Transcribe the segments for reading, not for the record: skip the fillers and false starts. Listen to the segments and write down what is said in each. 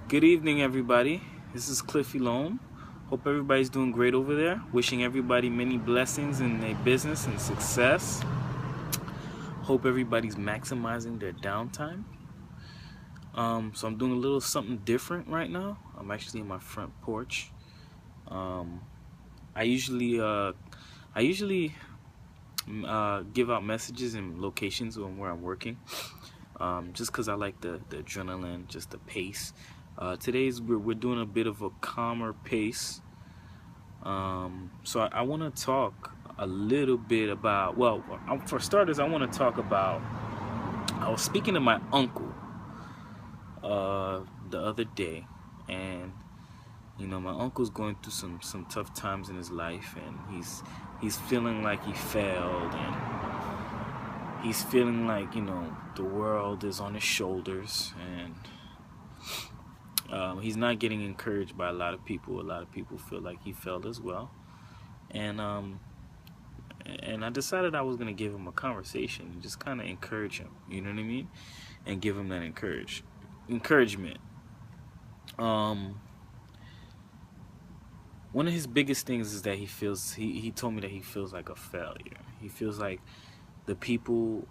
Good evening, everybody. This is Cliffy Loam. Hope everybody's doing great over there. Wishing everybody many blessings in their business and success. Hope everybody's maximizing their downtime. So I'm doing a little something different right now. I'm actually in my front porch. Um, I usually give out messages and locations on where I'm working. Just because I like the adrenaline, just the pace. Today's we're doing a bit of a calmer pace. So I want to talk a little bit about, well, for starters, I want to talk about, I was speaking to my uncle the other day, and my uncle's going through some tough times in his life, and he's feeling like he failed, and he's feeling like the world is on his shoulders, and he's not getting encouraged by a lot of people. A lot of people feel like he failed as well, and I decided I was gonna give him a conversation and just kind of encourage him. You know what I mean? And give him that encouragement. One of his biggest things is that he told me that he feels like a failure. He feels like the people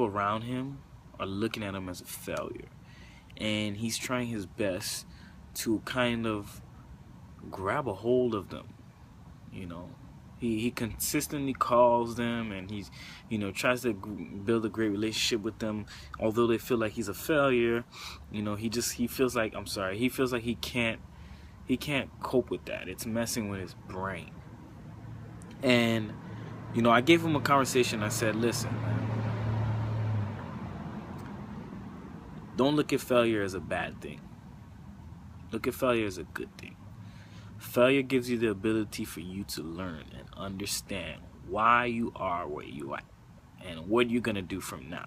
around him are looking at him as a failure, and he's trying his best to kind of grab a hold of them. He consistently calls them, and he's tries to build a great relationship with them, although they feel like he's a failure. He feels like, he feels like he can't cope with that. It's messing with his brain. And I gave him a conversation. I said, listen, man, don't look at failure as a bad thing. Look at failure as a good thing. Failure gives you the ability for you to learn and understand why you are where you are and what you're going to do from now.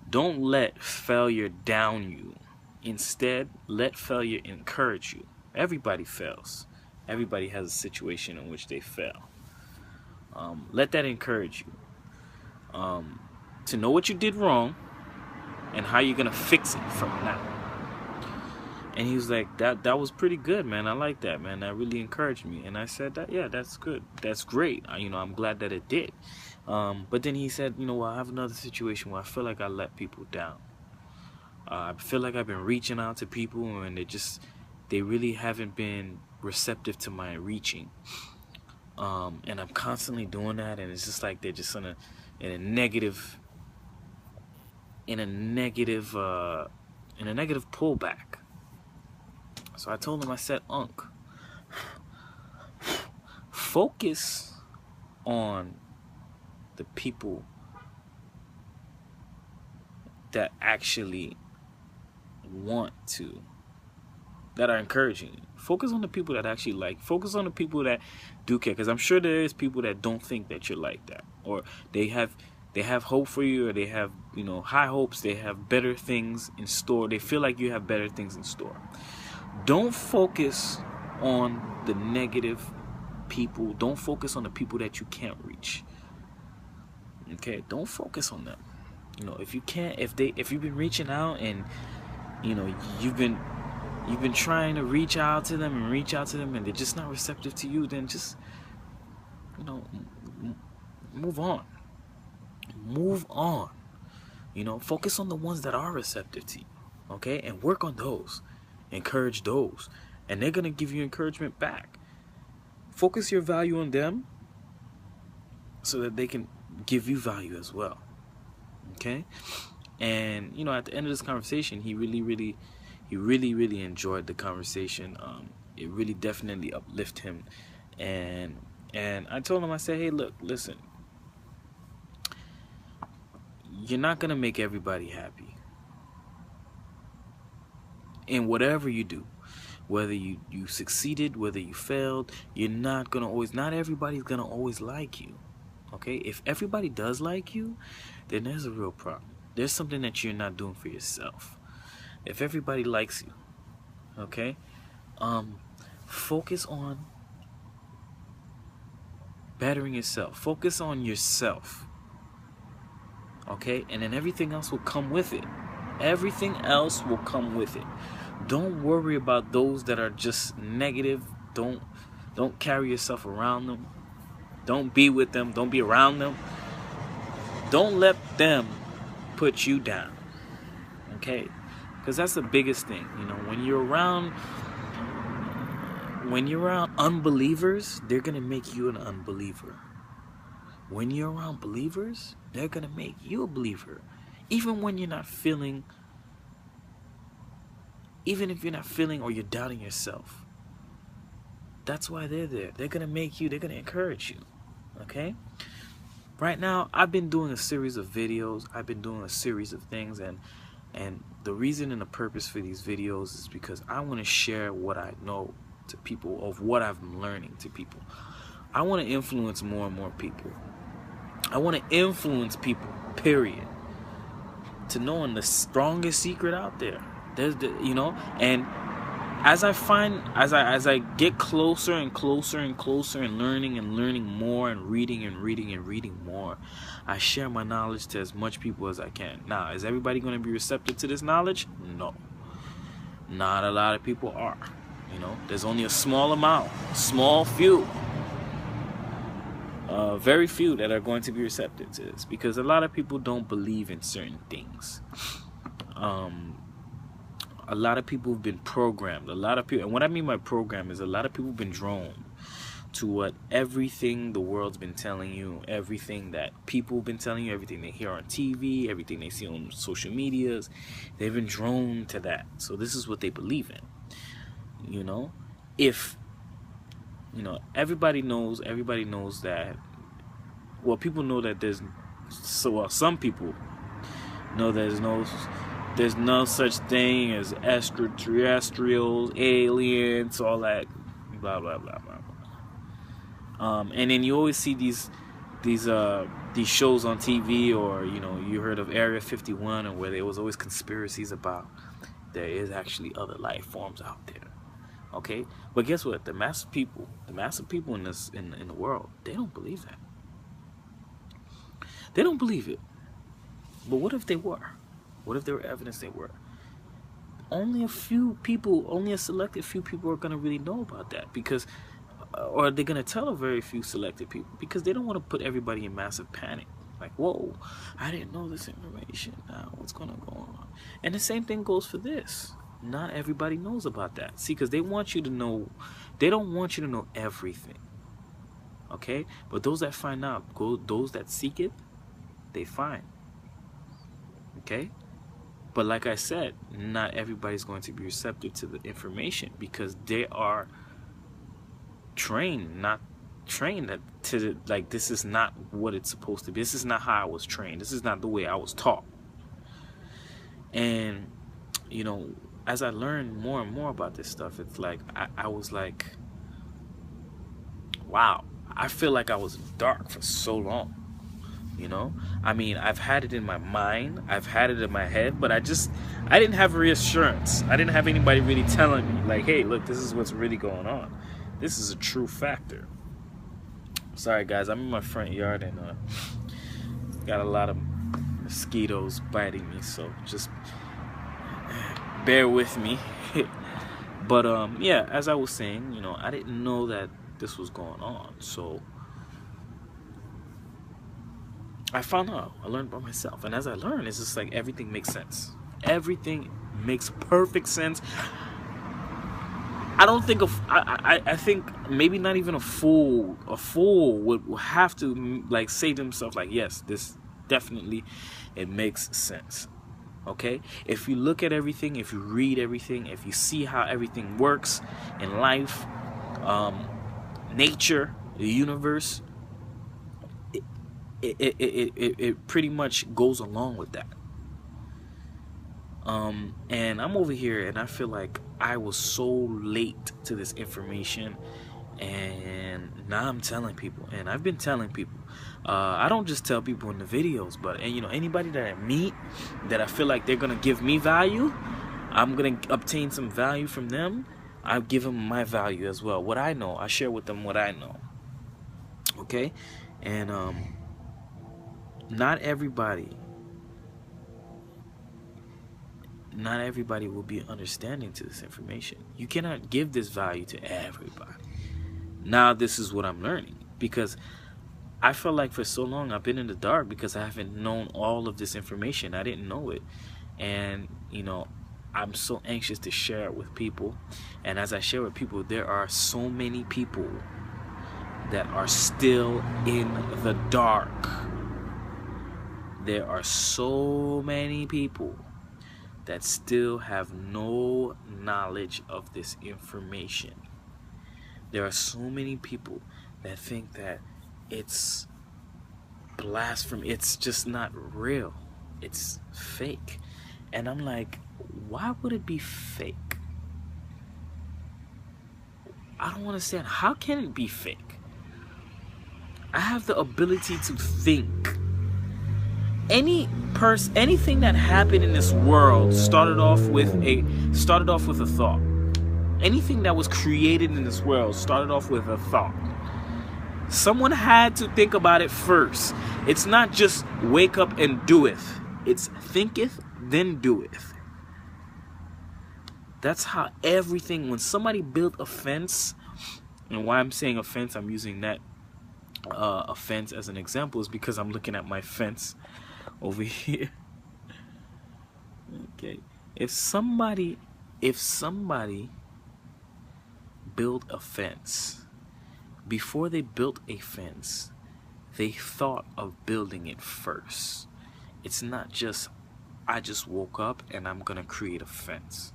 Don't let failure down you. Instead, let failure encourage you. Everybody fails. Everybody has a situation in which they fail. Let that encourage you to know what you did wrong and how you're going to fix it from now. And he was like, that was pretty good, man. I like that, man. That really encouraged me. And I said, yeah, that's good. That's great. I'm glad that it did. But then he said, well, I have another situation where I feel like I let people down. I feel like I've been reaching out to people, and they really haven't been receptive to my reaching. And I'm constantly doing that, and it's just like they're just in a negative pullback. So I told him, I said, Unc, focus on the people that actually that are encouraging you. Focus on the people that actually focus on the people that do care, because I'm sure there is people that don't think that you're like that, or they have hope for you, or they have high hopes. They have better things in store. They feel like you have better things in store. Don't focus on the negative people. Don't focus on the people that you can't reach. Okay, don't focus on them. If you can't, if you've been reaching out, and you've been trying to reach out to them, and they're just not receptive to you, then just move on. Focus on the ones that are receptive to you, okay, and work on those. Encourage those, and they're gonna give you encouragement back. Focus your value on them so that they can give you value as well. Okay? And at the end of this conversation, he really enjoyed the conversation. It really definitely uplifted him. And I told him, I said, hey, look, listen, you're not gonna make everybody happy in whatever you do. Whether you succeeded, whether you failed, not everybody's gonna always like you. Okay? If everybody does like you, then there's a real problem. There's something that you're not doing for yourself. If everybody likes you, okay? Focus on bettering yourself. Focus on yourself. Okay? And then everything else will come with it. Everything else will come with it. Don't worry about those that are just negative. Don't carry yourself around them. Don't be with them. Don't be around them. Don't let them put you down. Okay? Because that's the biggest thing. You know, when you're around unbelievers, they're going to make you an unbeliever. When you're around believers, they're going to make you a believer. Even when you're not feeling, even if you're not feeling or you're doubting yourself. That's why they're there. They're going to make you, they're going to encourage you. Okay? Right now, I've been doing a series of videos. I've been doing a series of things. And the reason and the purpose for these videos is because I want to share what I know to people, of what I've been learning to people. I want to influence more and more people. I want to influence people, period. To knowing the strongest secret out there. There's the, you know, and as I get closer and closer and closer and learning more and reading more, I share my knowledge to as much people as I can. Now, is everybody going to be receptive to this knowledge? No. Not a lot of people are. You know, there's only a small amount, small few, very few that are going to be receptive to this, because a lot of people don't believe in certain things. A lot of people have been programmed. A lot of people, and what I mean by program is a lot of people have been drawn to what everything the world's been telling you, everything that people have been telling you, everything they hear on TV, everything they see on social medias. They've been drawn to that. So this is what they believe in. You know, if, you know, everybody knows that, well, people know that there's, so well, some people know there's no such thing as extraterrestrials, aliens, all that, blah blah blah blah blah. And then you always see these shows on TV, or, you know, you heard of Area 51, or where there was always conspiracies about there is actually other life forms out there. Okay, but guess what? The mass of people in this in the world, they don't believe that. They don't believe it. But what if they were? What if there were evidence they were? Only a few people, only a selected few people are going to really know about that, because, or they're going to tell a very few selected people, because they don't want to put everybody in massive panic. Like, whoa, I didn't know this information. Now what's going to go on? And the same thing goes for this. Not everybody knows about that. See, because they want you to know, they don't want you to know everything. Okay? But those that find out, those that seek it, they find. Okay? But like I said, not everybody's going to be receptive to the information, because they are trained, not trained to, like, this is not what it's supposed to be. This is not how I was trained. This is not the way I was taught. And, you know, as I learned more and more about this stuff, it's like, I was like, wow, I feel like I was in the dark for so long. You know, I mean, I've had it in my mind, I've had it in my head, but I didn't have reassurance. I didn't have anybody really telling me, like, hey, look, this is what's really going on. This is a true factor. Sorry, guys, I'm in my front yard, and got a lot of mosquitoes biting me, so just bear with me. But yeah, as I was saying, you know, I didn't know that this was going on, so I found out. I learned by myself, and as I learned, it's just like everything makes sense. Everything makes perfect sense. I don't think I think maybe not even a fool would have to, like, say to himself, like, yes, this definitely, it makes sense. Okay, if you look at everything, if you read everything, if you see how everything works in life, nature, the universe, it pretty much goes along with that. And I'm over here, and I feel like I was so late to this information, and now I'm telling people, and I've been telling people. I don't just tell people in the videos, but, and, you know, anybody that I meet that I feel like they're gonna give me value, I'm gonna obtain some value from them. I give them my value as well. What I know, I share with them what I know. Okay, and not everybody not everybody will be understanding to this information. You cannot give this value to everybody. Now this is what I'm learning, because I felt like for so long I've been in the dark because I haven't known all of this information. I didn't know it. And, you know, I'm so anxious to share it with people. And as I share with people, there are so many people that are still in the dark. There are so many people that still have no knowledge of this information. There are so many people that think that it's blasphemy. It's just not real. It's fake. And I'm like, why would it be fake? I don't understand. How can it be fake? I have the ability to think. Anything that happened in this world started off with a thought. Anything that was created in this world started off with a thought. Someone had to think about it first. It's not just wake up and doeth. It's thinketh, then doeth. That's how everything, when somebody built a fence, and why I'm saying a fence, I'm using that a fence as an example, is because I'm looking at my fence over here. Okay. If somebody built a fence, before they built a fence, they thought of building it first. It's not just, I just woke up and I'm gonna create a fence.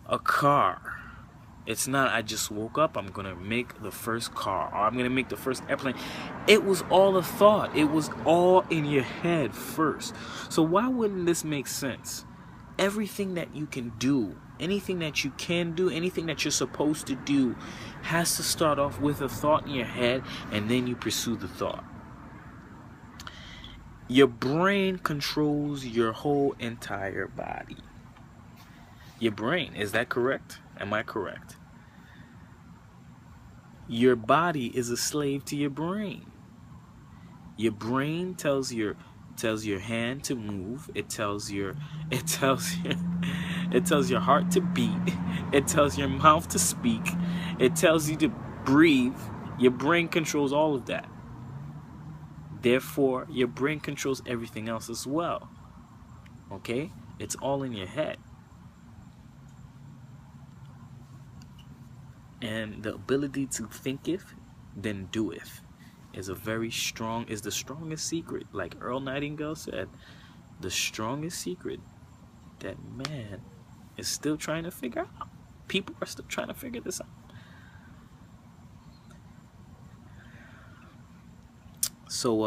A car, it's not, I just woke up, I'm gonna make the first car, or I'm gonna make the first airplane. It was all a thought. It was all in your head first. So why wouldn't this make sense? Everything that you can do, anything that you can do, anything that you're supposed to do, has to start off with a thought in your head, and then you pursue the thought. Your brain controls your whole entire body. Your brain, is that correct? Am I correct? Your body is a slave to your brain. Your brain tells your hand to move. It tells your heart to beat. It tells your mouth to speak. It tells you to breathe. Your brain controls all of that. Therefore, your brain controls everything else as well. Okay? It's all in your head. And the ability to thinketh, then doeth, is the strongest secret. Like Earl Nightingale said, the strongest secret that man is still trying to figure out. People are still trying to figure this out. So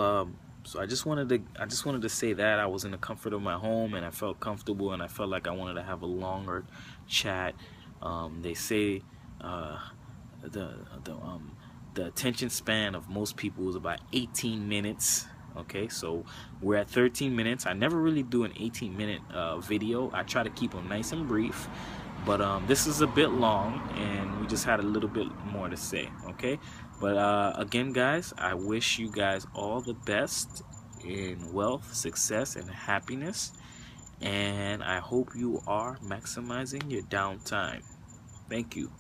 I just wanted to say that I was in the comfort of my home, and I felt comfortable, and I felt like I wanted to have a longer chat. They say the attention span of most people is about 18 minutes. Okay, so we're at 13 minutes. I never really do an 18-minute video. I try to keep them nice and brief, but this is a bit long, and we just had a little bit more to say. Okay, but again, guys, I wish you guys all the best in wealth, success, and happiness, and I hope you are maximizing your downtime. Thank you.